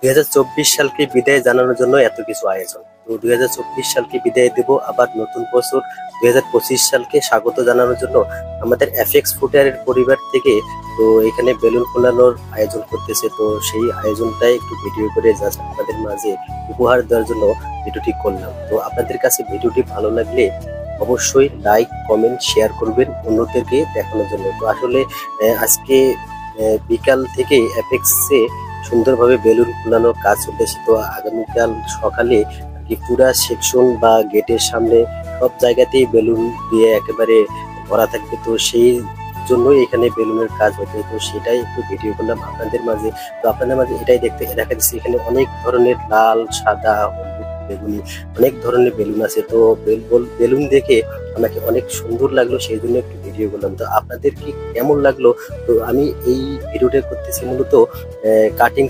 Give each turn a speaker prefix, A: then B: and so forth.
A: 2024 সালকে বিদায় জানানোর জন্য এত কিছু আয়োজন। তো 2024 সালকে বিদায় দেব, আবার নতুন বছর 2025 সালকে স্বাগত জানানোর জন্য আমাদের এফএক্স ফুটওয়্যারের পরিবার থেকে তো এখানে বেলুন ফোলানোর আয়োজন করতেছে। তো সেই আয়োজনটাই একটু ভিডিও করে জাস্ট আপনাদের মাঝে উপহার দেওয়ার জন্য ভিডিওটি করলাম। তো আপনাদের কাছে ভিডিওটি ভালো লাগলে অবশ্যই লাইক, কমেন্ট, শেয়ার করবেন অন্যদেরকে দেখানোর জন্য। তো আসলে আজকে বিকাল থেকে এফএক্সে সুন্দরভাবে বেলুন ফোলানোর কাজ চলতেছে। তো আগামীকাল সকালে আর কি পুরা সেকশন বা গেটের সামনে সব জায়গাতেই বেলুন দিয়ে একেবারে ভরা থাকবে। তো সেই জন্যই এখানে বেলুনের কাজ হচ্ছে। তো সেটাই একটু ভিডিও করলাম আপনাদের মাঝে। তো আপনাদের মাঝে এটাই দেখা যাচ্ছে এখানে অনেক ধরনের লাল, সাদা, হলুদ, বেগুনি অনেক ধরনের বেলুন আছে। তো বেলুন দেখে আমাকে অনেক সুন্দর লাগলো, সেই জন্য একটু ভিডিও করলাম। তো আপনাদের কি কেমন লাগলো? তো আমি এই ভিডিওটা করতেছি মূলত কাটিং